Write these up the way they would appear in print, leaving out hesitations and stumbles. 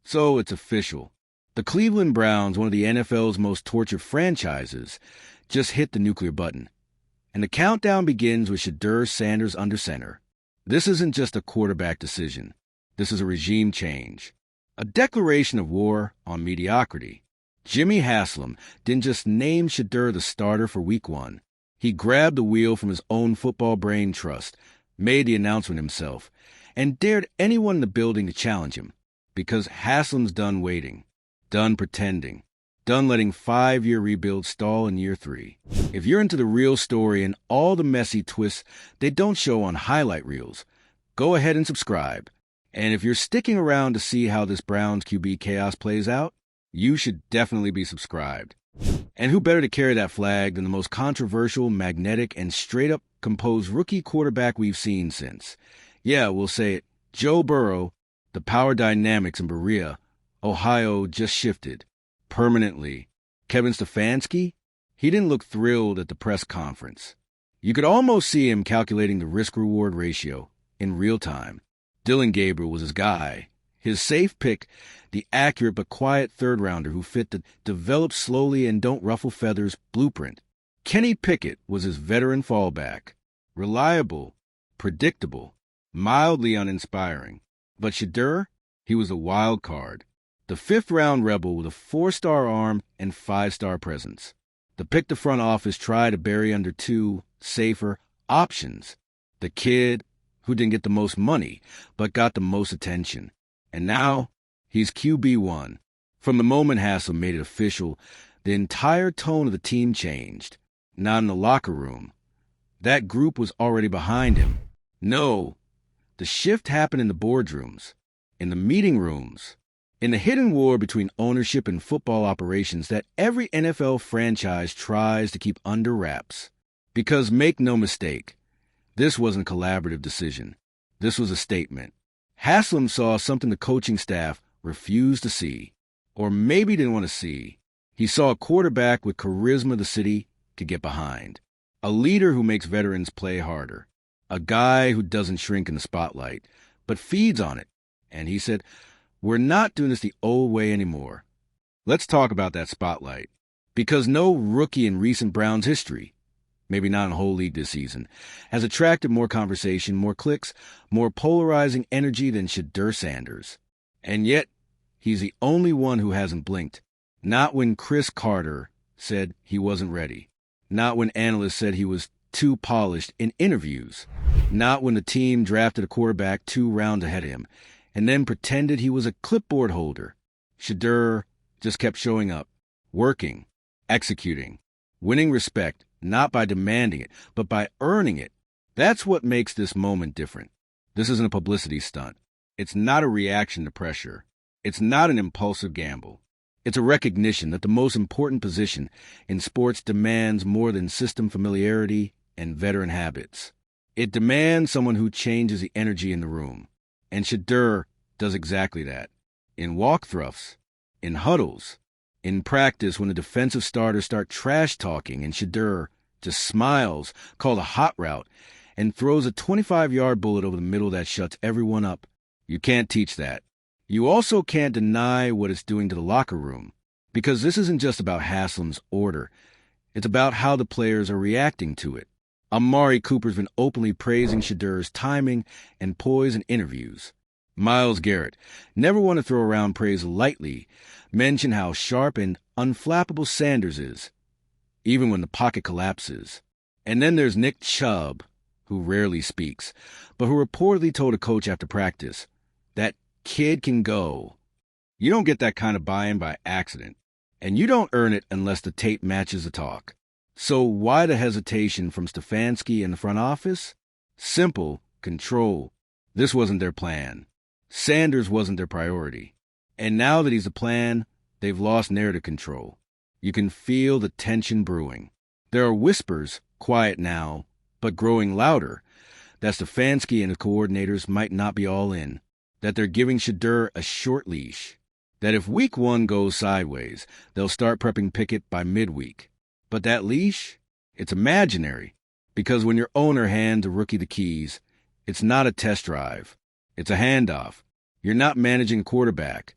So it's official. The Cleveland Browns, one of the NFL's most tortured franchises, just hit the nuclear button. And the countdown begins with Shedeur Sanders under center. This isn't just a quarterback decision. This is a regime change. A declaration of war on mediocrity. Jimmy Haslam didn't just name Shedeur the starter for Week 1. He grabbed the wheel from his own football brain trust, made the announcement himself, and dared anyone in the building to challenge him. Because Haslam's done waiting, done pretending, done letting 5-year rebuild stall in year 3. If you're into the real story and all the messy twists they don't show on highlight reels, go ahead and subscribe. And if you're sticking around to see how this Browns QB chaos plays out, you should definitely be subscribed. And who better to carry that flag than the most controversial, magnetic, and straight-up composed rookie quarterback we've seen since. Yeah, we'll say it. Joe Burrow. The power dynamics in Berea, Ohio just shifted. Permanently. Kevin Stefanski? He didn't look thrilled at the press conference. You could almost see him calculating the risk-reward ratio in real time. Dylan Gabriel was his guy. His safe pick, the accurate but quiet third-rounder who fit the develop slowly and don't ruffle feathers blueprint. Kenny Pickett was his veteran fallback. Reliable, predictable, mildly uninspiring. But Shedeur, he was a wild card. The 5th-round rebel with a 4-star arm and 5-star presence. The pick the front office tried to bury under 2 safer options. The kid who didn't get the most money, but got the most attention. And now, he's QB1. From the moment Haslam made it official, the entire tone of the team changed. Not in the locker room. That group was already behind him. No. The shift happened in the boardrooms, in the meeting rooms, in the hidden war between ownership and football operations that every NFL franchise tries to keep under wraps. Because make no mistake, this wasn't a collaborative decision. This was a statement. Haslam saw something the coaching staff refused to see, or maybe didn't want to see. He saw a quarterback with charisma the city could get behind, a leader who makes veterans play harder. A guy who doesn't shrink in the spotlight, but feeds on it. And he said, we're not doing this the old way anymore. Let's talk about that spotlight. Because no rookie in recent Browns history, maybe not in the whole league this season, has attracted more conversation, more clicks, more polarizing energy than Shedeur Sanders. And yet, he's the only one who hasn't blinked. Not when Chris Carter said he wasn't ready. Not when analysts said he was too polished in interviews. Not when the team drafted a quarterback 2 rounds ahead of him and then pretended he was a clipboard holder. Shedeur just kept showing up, working, executing, winning respect, not by demanding it, but by earning it. That's what makes this moment different. This isn't a publicity stunt. It's not a reaction to pressure. It's not an impulsive gamble. It's a recognition that the most important position in sports demands more than system familiarity and veteran habits. It demands someone who changes the energy in the room. And Shedeur does exactly that. In walk-throughs, in huddles, in practice when the defensive starters start trash-talking and Shedeur just smiles, calls a hot route, and throws a 25-yard bullet over the middle that shuts everyone up. You can't teach that. You also can't deny what it's doing to the locker room, because this isn't just about Haslam's order. It's about how the players are reacting to it. Amari Cooper's been openly praising Shedeur's timing and poise in interviews. Myles Garrett, never one to throw around praise lightly, mentioned how sharp and unflappable Sanders is, even when the pocket collapses. And then there's Nick Chubb, who rarely speaks, but who reportedly told a coach after practice, that kid can go. You don't get that kind of buy-in by accident, and you don't earn it unless the tape matches the talk. So why the hesitation from Stefanski and the front office? Simple, control. This wasn't their plan. Sanders wasn't their priority. And now that he's the plan, they've lost narrative control. You can feel the tension brewing. There are whispers, quiet now, but growing louder, that Stefanski and his coordinators might not be all in, that they're giving Shedeur a short leash, that if week 1 goes sideways, they'll start prepping Pickett by midweek. But that leash, it's imaginary, because when your owner hands a rookie the keys, it's not a test drive. It's a handoff. You're not managing a quarterback.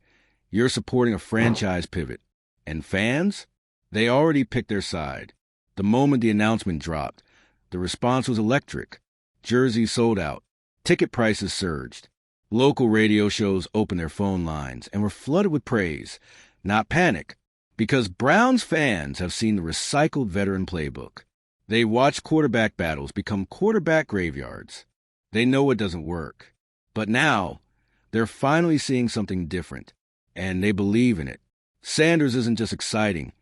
You're supporting a franchise pivot. And fans? They already picked their side. The moment the announcement dropped, the response was electric. Jerseys sold out. Ticket prices surged. Local radio shows opened their phone lines and were flooded with praise, not panic, because Browns fans have seen the recycled veteran playbook. They watch quarterback battles become quarterback graveyards. They know it doesn't work. But now, they're finally seeing something different, and they believe in it. Sanders isn't just exciting.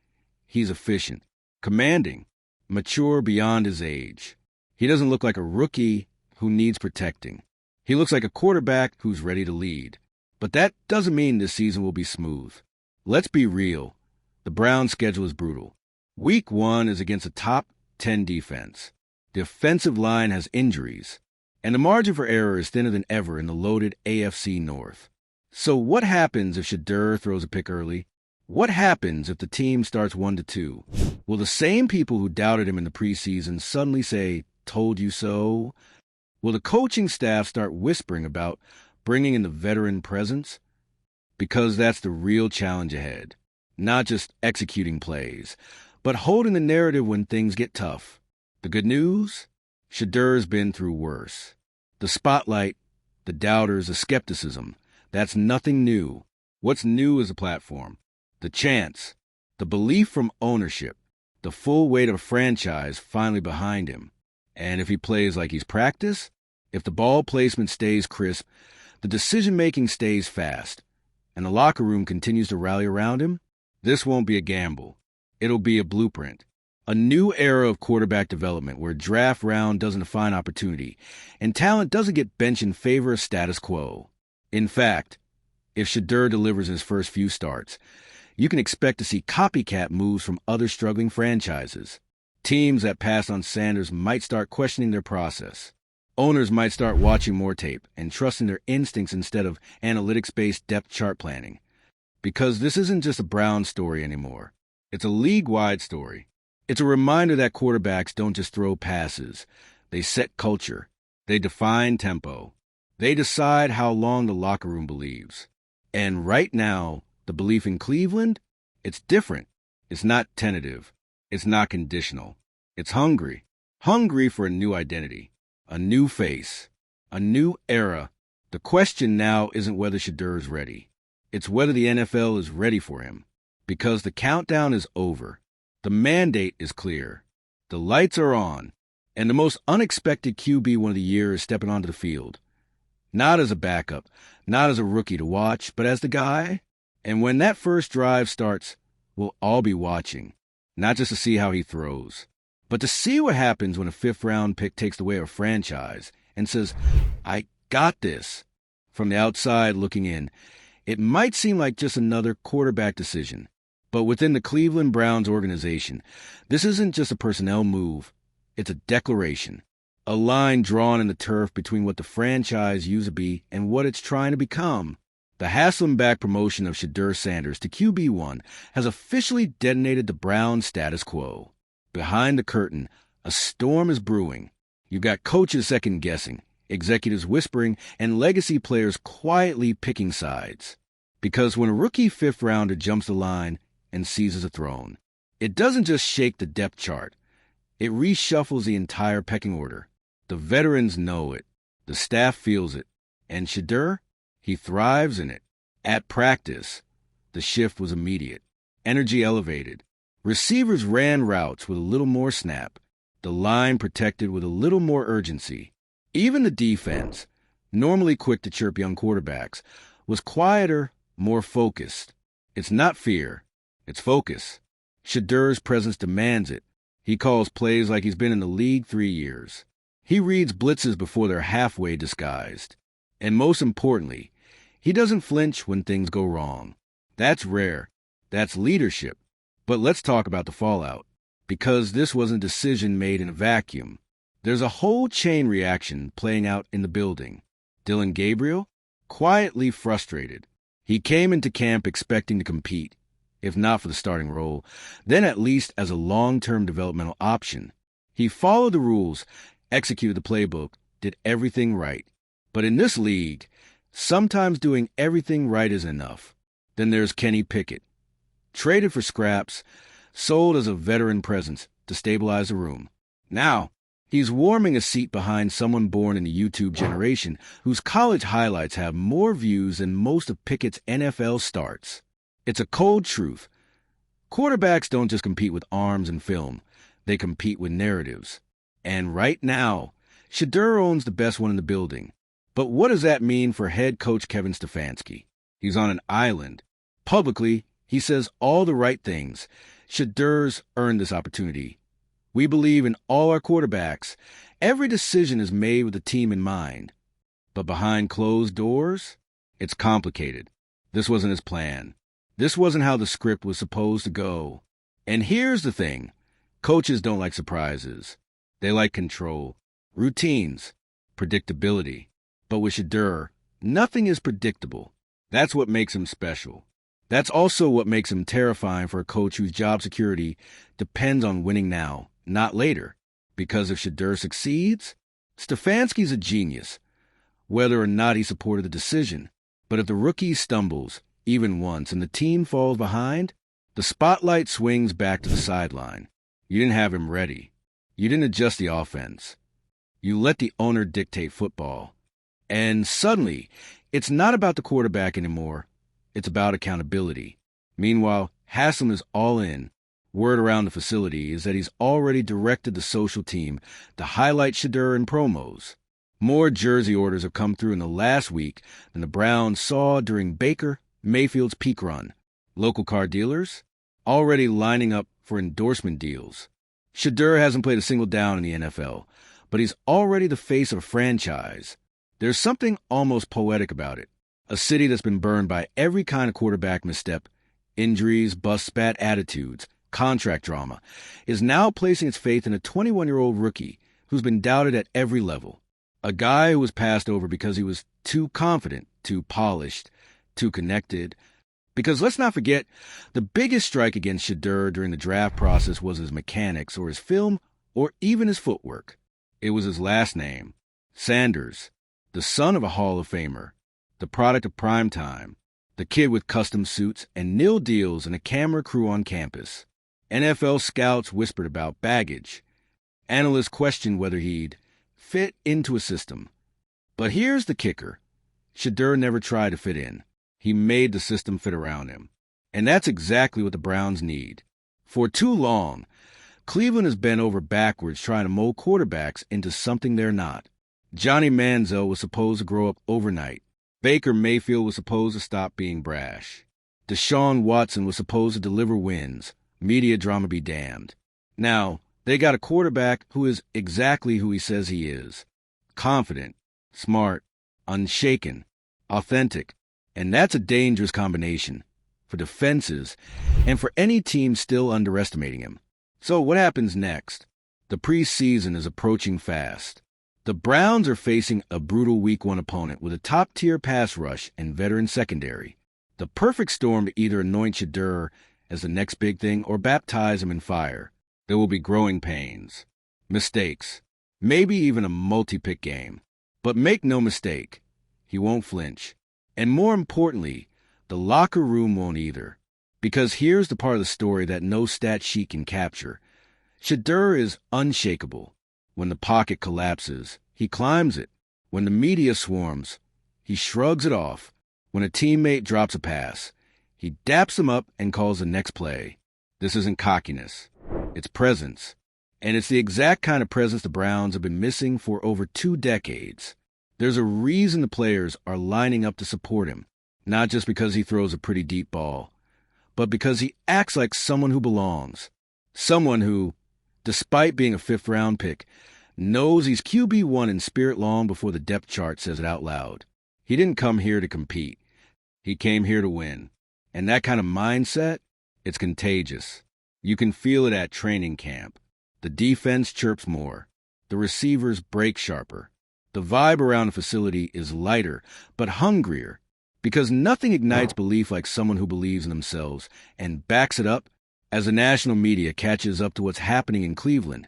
He's efficient, commanding, mature beyond his age. He doesn't look like a rookie who needs protecting. He looks like a quarterback who's ready to lead. But that doesn't mean this season will be smooth. Let's be real. The Browns' schedule is brutal. Week 1 is against a top 10 defense. The offensive line has injuries, and the margin for error is thinner than ever in the loaded AFC North. So what happens if Shedeur throws a pick early? What happens if the team starts 1-2? Will the same people who doubted him in the preseason suddenly say, "Told you so"? Will the coaching staff start whispering about bringing in the veteran presence? Because that's the real challenge ahead. Not just executing plays, but holding the narrative when things get tough. The good news? Shedeur's been through worse. The spotlight, the doubters, the skepticism, that's nothing new. What's new is the platform, the chance, the belief from ownership, the full weight of a franchise finally behind him. And if he plays like he's practiced, if the ball placement stays crisp, the decision-making stays fast, and the locker room continues to rally around him, this won't be a gamble. It'll be a blueprint. A new era of quarterback development where draft round doesn't define opportunity, and talent doesn't get benched in favor of status quo. In fact, if Shedeur delivers his first few starts, you can expect to see copycat moves from other struggling franchises. Teams that pass on Sanders might start questioning their process. Owners might start watching more tape and trusting their instincts instead of analytics-based depth chart planning. Because this isn't just a Brown story anymore. It's a league-wide story. It's a reminder that quarterbacks don't just throw passes. They set culture. They define tempo. They decide how long the locker room believes. And right now, the belief in Cleveland, it's different. It's not tentative. It's not conditional. It's hungry. Hungry for a new identity, a new face, a new era. The question now isn't whether Shedeur is ready. It's whether the NFL is ready for him. Because the countdown is over. The mandate is clear. The lights are on. And the most unexpected QB1 of the year is stepping onto the field. Not as a backup, not as a rookie to watch, but as the guy. And when that first drive starts, we'll all be watching. Not just to see how he throws, but to see what happens when a fifth-round pick takes away a franchise and says, "I got this." From the outside looking in, it might seem like just another quarterback decision. But within the Cleveland Browns organization, this isn't just a personnel move. It's a declaration. A line drawn in the turf between what the franchise used to be and what it's trying to become. The Haslam-backed promotion of Shedeur Sanders to QB1 has officially detonated the Browns' status quo. Behind the curtain, a storm is brewing. You've got coaches second-guessing, executives whispering, and legacy players quietly picking sides. Because when a rookie fifth-rounder jumps the line and seizes a throne, it doesn't just shake the depth chart. It reshuffles the entire pecking order. The veterans know it. The staff feels it. And Shedeur? He thrives in it. At practice, the shift was immediate. Energy elevated. Receivers ran routes with a little more snap. The line protected with a little more urgency. Even the defense, normally quick to chirp young quarterbacks, was quieter, more focused. It's not fear. It's focus. Shedeur's presence demands it. He calls plays like he's been in the league 3 years. He reads blitzes before they're halfway disguised. And most importantly, he doesn't flinch when things go wrong. That's rare. That's leadership. But let's talk about the fallout. Because this wasn't a decision made in a vacuum. There's a whole chain reaction playing out in the building. Dylan Gabriel? Quietly frustrated. He came into camp expecting to compete, if not for the starting role, then at least as a long-term developmental option. He followed the rules, executed the playbook, did everything right. But in this league, sometimes doing everything right is enough. Then there's Kenny Pickett, traded for scraps, sold as a veteran presence to stabilize the room. Now, he's warming a seat behind someone born in the YouTube generation whose college highlights have more views than most of Pickett's NFL starts. It's a cold truth. Quarterbacks don't just compete with arms and film. They compete with narratives. And right now, Shedeur owns the best one in the building. But what does that mean for head coach Kevin Stefanski? He's on an island. Publicly, he says all the right things. Shedeur's earned this opportunity. We believe in all our quarterbacks. Every decision is made with the team in mind. But behind closed doors, it's complicated. This wasn't his plan. This wasn't how the script was supposed to go. And here's the thing. Coaches don't like surprises. They like control, routines, predictability. But with Shedeur, nothing is predictable. That's what makes him special. That's also what makes him terrifying for a coach whose job security depends on winning now, not later. Because if Shedeur succeeds, Stefanski's a genius, whether or not he supported the decision. But if the rookie stumbles, even once, and the team falls behind, the spotlight swings back to the sideline. You didn't have him ready. You didn't adjust the offense. You let the owner dictate football. And suddenly, it's not about the quarterback anymore. It's about accountability. Meanwhile, Haslam is all in. Word around the facility is that he's already directed the social team to highlight Shedeur in promos. More jersey orders have come through in the last week than the Browns saw during Baker Mayfield's peak run. Local car dealers already lining up for endorsement deals. Shedeur hasn't played a single down in the NFL, but he's already the face of a franchise. There's something almost poetic about it. A city that's been burned by every kind of quarterback misstep, injuries, bust-spat attitudes, contract drama, is now placing its faith in a 21-year-old rookie who's been doubted at every level. A guy who was passed over because he was too confident, too polished, too connected. Because let's not forget, the biggest strike against Shedeur during the draft process was his mechanics or his film or even his footwork. It was his last name, Sanders, the son of a Hall of Famer, the product of prime time, the kid with custom suits and nil deals and a camera crew on campus. NFL scouts whispered about baggage. Analysts questioned whether he'd fit into a system. But here's the kicker. Shedeur never tried to fit in. He made the system fit around him. And that's exactly what the Browns need. For too long, Cleveland has bent over backwards trying to mold quarterbacks into something they're not. Johnny Manziel was supposed to grow up overnight. Baker Mayfield was supposed to stop being brash. Deshaun Watson was supposed to deliver wins. Media drama be damned. Now, they got a quarterback who is exactly who he says he is. Confident, smart, unshaken, authentic. And that's a dangerous combination for defenses and for any team still underestimating him. So what happens next? The preseason is approaching fast. The Browns are facing a brutal Week 1 opponent with a top-tier pass rush and veteran secondary. The perfect storm to either anoint Shedeur as the next big thing or baptize him in fire. There will be growing pains, mistakes, maybe even a multi-pick game. But make no mistake, he won't flinch. And more importantly, the locker room won't either. Because here's the part of the story that no stat sheet can capture. Shedeur is unshakable. When the pocket collapses, he climbs it. When the media swarms, he shrugs it off. When a teammate drops a pass, he daps him up and calls the next play. This isn't cockiness. It's presence. And it's the exact kind of presence the Browns have been missing for over 2 decades. There's a reason the players are lining up to support him, not just because he throws a pretty deep ball, but because he acts like someone who belongs. Someone who, despite being a 5th-round pick, knows he's QB1 in spirit long before the depth chart says it out loud. He didn't come here to compete. He came here to win. And that kind of mindset, it's contagious. You can feel it at training camp. The defense chirps more. The receivers break sharper. The vibe around the facility is lighter, but hungrier, because nothing ignites belief like someone who believes in themselves and backs it up. As the national media catches up to what's happening in Cleveland,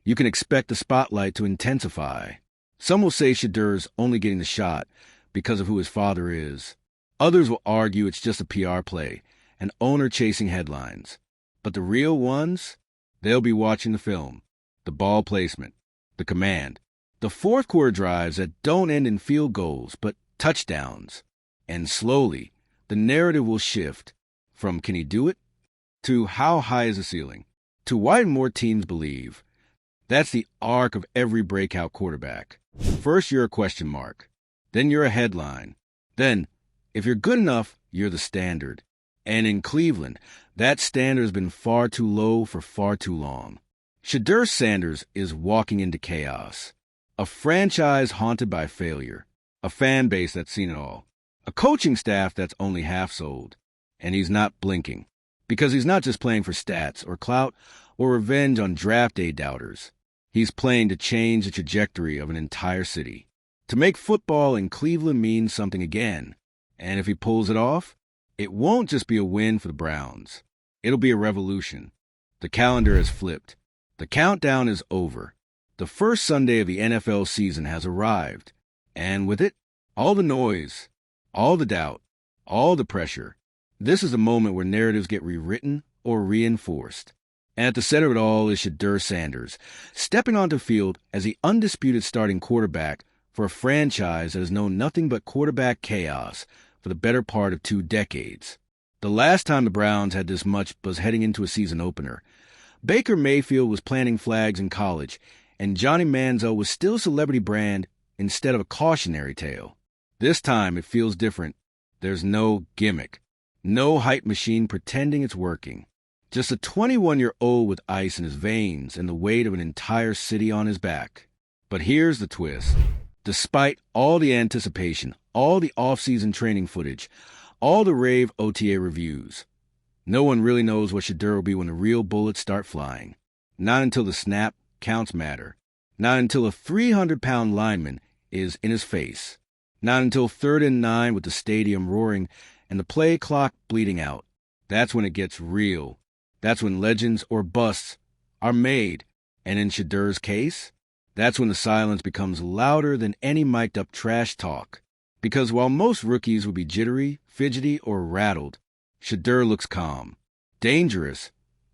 you can expect the spotlight to intensify. Some will say Shedeur's only getting the shot because of who his father is. Others will argue it's just a PR play, an owner chasing headlines. But the real ones, they'll be watching the film, the ball placement, the command, the fourth quarter drives that don't end in field goals but touchdowns. And slowly, the narrative will shift from can he do it to how high is the ceiling to why more teams believe. That's the arc of every breakout quarterback. First, you're a question mark. Then you're a headline. Then, if you're good enough, you're the standard. And in Cleveland, that standard has been far too low for far too long. Shedeur Sanders is walking into chaos. A franchise haunted by failure. A fan base that's seen it all. A coaching staff that's only half sold. And he's not blinking. Because he's not just playing for stats or clout or revenge on draft day doubters. He's playing to change the trajectory of an entire city. To make football in Cleveland mean something again. And if he pulls it off, it won't just be a win for the Browns. It'll be a revolution. The calendar has flipped. The countdown is over. The first Sunday of the NFL season has arrived. And with it, all the noise, all the doubt, all the pressure. This is a moment where narratives get rewritten or reinforced. And at the center of it all is Shedeur Sanders, stepping onto the field as the undisputed starting quarterback for a franchise that has known nothing but quarterback chaos for the better part of 2 decades. The last time the Browns had this much was heading into a season opener. Baker Mayfield was planting flags in college, and Johnny Manziel was still a celebrity brand instead of a cautionary tale. This time it feels different. There's no gimmick, no hype machine pretending it's working. Just a 21-year-old with ice in his veins and the weight of an entire city on his back. But here's the twist. Despite all the anticipation, all the off-season training footage, all the rave OTA reviews, no one really knows what Shedeur will be when the real bullets start flying. Not until the snap counts matter. Not until a 300-pound lineman is in his face. Not until 3rd and 9 with the stadium roaring and the play clock bleeding out. That's when it gets real. That's when legends or busts are made. And in Shedeur's case, that's when the silence becomes louder than any mic'd-up trash talk. Because while most rookies would be jittery, fidgety, or rattled, Shedeur looks calm. Dangerous,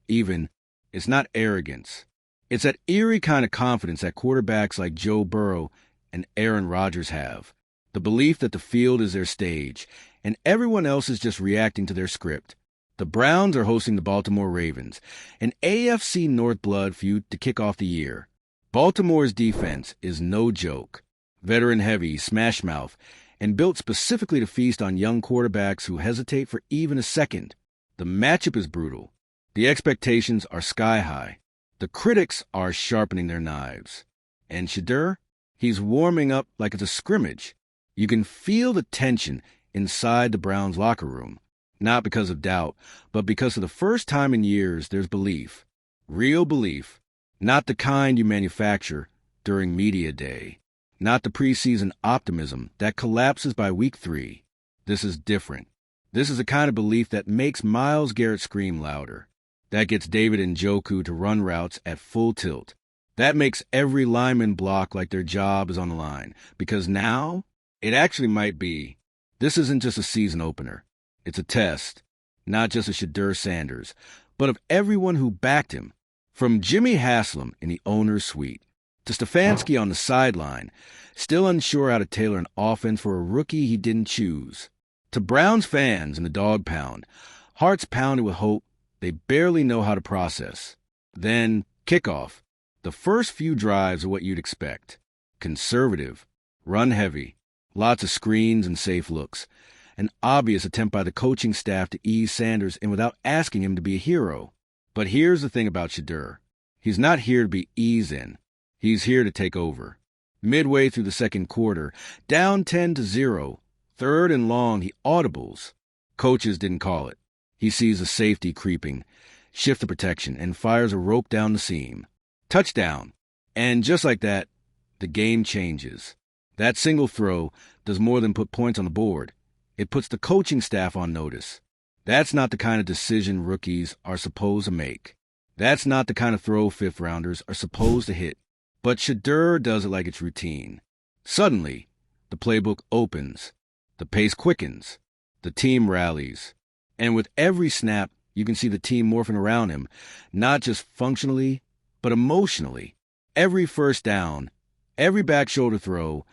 even. It's not arrogance. It's that eerie kind of confidence that quarterbacks like Joe Burrow and Aaron Rodgers have. The belief that the field is their stage, and everyone else is just reacting to their script. The Browns are hosting the Baltimore Ravens, an AFC North blood feud to kick off the year. Baltimore's defense is no joke. Veteran-heavy, smash-mouth, and built specifically to feast on young quarterbacks who hesitate for even a second. The matchup is brutal. The expectations are sky-high. The critics are sharpening their knives. And Shedeur, he's warming up like it's a scrimmage. You can feel the tension inside the Browns locker room. Not because of doubt, but because for the first time in years, there's belief. Real belief. Not the kind you manufacture during media day. Not the preseason optimism that collapses by week 3. This is different. This is the kind of belief that makes Myles Garrett scream louder. That gets David Njoku to run routes at full tilt. That makes every lineman block like their job is on the line. Because now, it actually might be. This isn't just a season opener. It's a test, not just of Shedeur Sanders, but of everyone who backed him. From Jimmy Haslam in the owner's suite to Stefanski on the sideline, still unsure how to tailor an offense for a rookie he didn't choose. To Browns fans in the dog pound, hearts pounded with hope they barely know how to process. Then, kickoff. The first few drives are what you'd expect. Conservative, run heavy, lots of screens and safe looks. An obvious attempt by the coaching staff to ease Sanders in without asking him to be a hero. But here's the thing about Shedeur. He's not here to be eased in. He's here to take over. Midway through the second quarter, down 10-0, 3rd and long, he audibles. Coaches didn't call it. He sees a safety creeping, shift the protection, and fires a rope down the seam. Touchdown. And just like that, the game changes. That single throw does more than put points on the board. It puts the coaching staff on notice. That's not the kind of decision rookies are supposed to make. That's not the kind of throw fifth-rounders are supposed to hit. But Shedeur does it like it's routine. Suddenly, the playbook opens. The pace quickens. The team rallies. And with every snap, you can see the team morphing around him, not just functionally, but emotionally. Every first down, every back shoulder throw,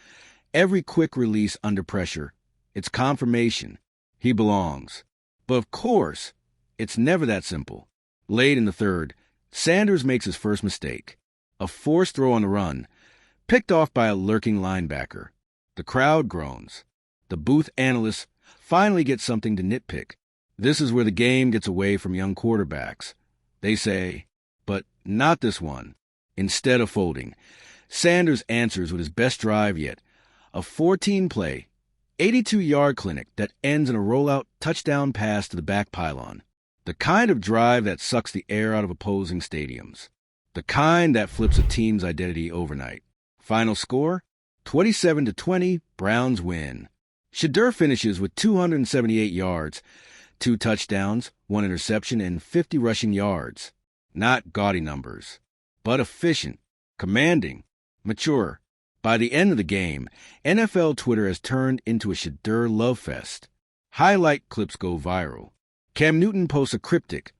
every quick release under pressure, it's confirmation. He belongs. But of course, it's never that simple. Late in the third, Sanders makes his first mistake. A forced throw on the run, picked off by a lurking linebacker. The crowd groans. The booth analysts finally get something to nitpick. This is where the game gets away from young quarterbacks. They say, but not this one. Instead of folding, Sanders answers with his best drive yet, a 14-play, 82-yard clinic that ends in a rollout touchdown pass to the back pylon. The kind of drive that sucks the air out of opposing stadiums. The kind that flips a team's identity overnight. Final score, 27-20, Browns win. Shedeur finishes with 278 yards, 2 touchdowns, 1 interception, and 50 rushing yards. Not gaudy numbers, but efficient, commanding, mature. By the end of the game, NFL Twitter has turned into a Shedeur love fest. Highlight clips go viral. Cam Newton posts a cryptic,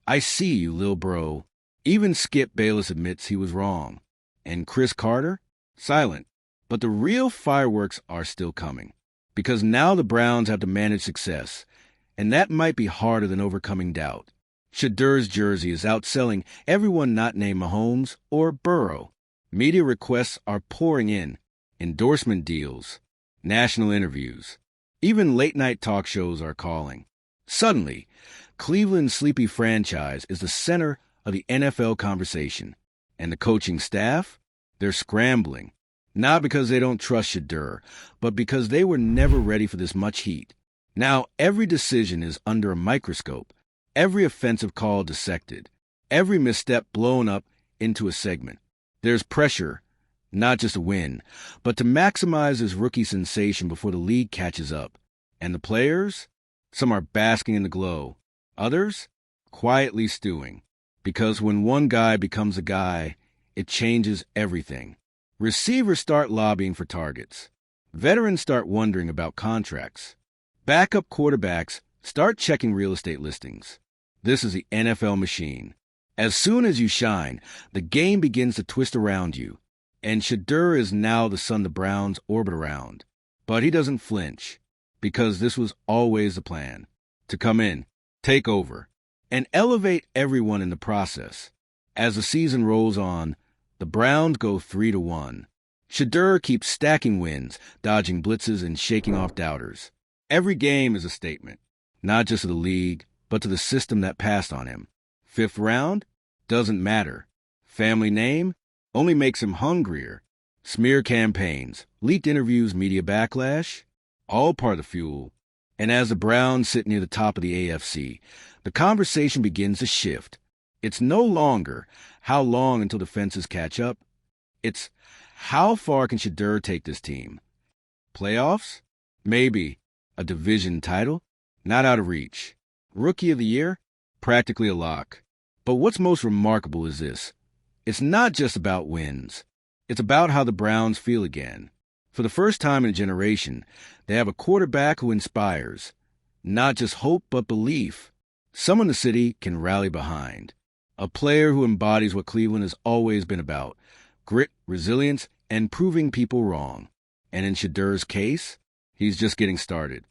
"I see you, lil bro." Even Skip Bayless admits he was wrong. And Chris Carter? Silent. But the real fireworks are still coming. Because now the Browns have to manage success. And that might be harder than overcoming doubt. Shedeur's jersey is outselling everyone not named Mahomes or Burrow. Media requests are pouring in. Endorsement deals. National interviews. Even late-night talk shows are calling. Suddenly, Cleveland's sleepy franchise is the center of the NFL conversation. And the coaching staff? They're scrambling. Not because they don't trust Shedeur, but because they were never ready for this much heat. Now every decision is under a microscope, every offensive call dissected, every misstep blown up into a segment. There's pressure, not just to win, but to maximize his rookie sensation before the league catches up. And the players? Some are basking in the glow. Others? Quietly stewing. Because when one guy becomes a guy, it changes everything. Receivers start lobbying for targets. Veterans start wondering about contracts. Backup quarterbacks start checking real estate listings. This is the NFL machine. As soon as you shine, the game begins to twist around you. And Shedeur is now the sun the Browns orbit around. But he doesn't flinch, because this was always the plan. To come in, take over, and elevate everyone in the process. As the season rolls on, the Browns go 3-1. Shedeur keeps stacking wins, dodging blitzes and shaking off doubters. Every game is a statement, not just to the league, but to the system that passed on him. 5th round? Doesn't matter. Family name? Only makes him hungrier. Smear campaigns, leaked interviews, media backlash? All part of the fuel. And as the Browns sit near the top of the AFC, the conversation begins to shift. It's no longer how long until the fences catch up. It's how far can Shedeur take this team? Playoffs? Maybe. A division title? Not out of reach. Rookie of the year? Practically a lock. But what's most remarkable is this. It's not just about wins. It's about how the Browns feel again. For the first time in a generation, they have a quarterback who inspires. Not just hope, but belief. Someone the city can rally behind. A player who embodies what Cleveland has always been about. Grit, resilience, and proving people wrong. And in Shedeur's case, he's just getting started.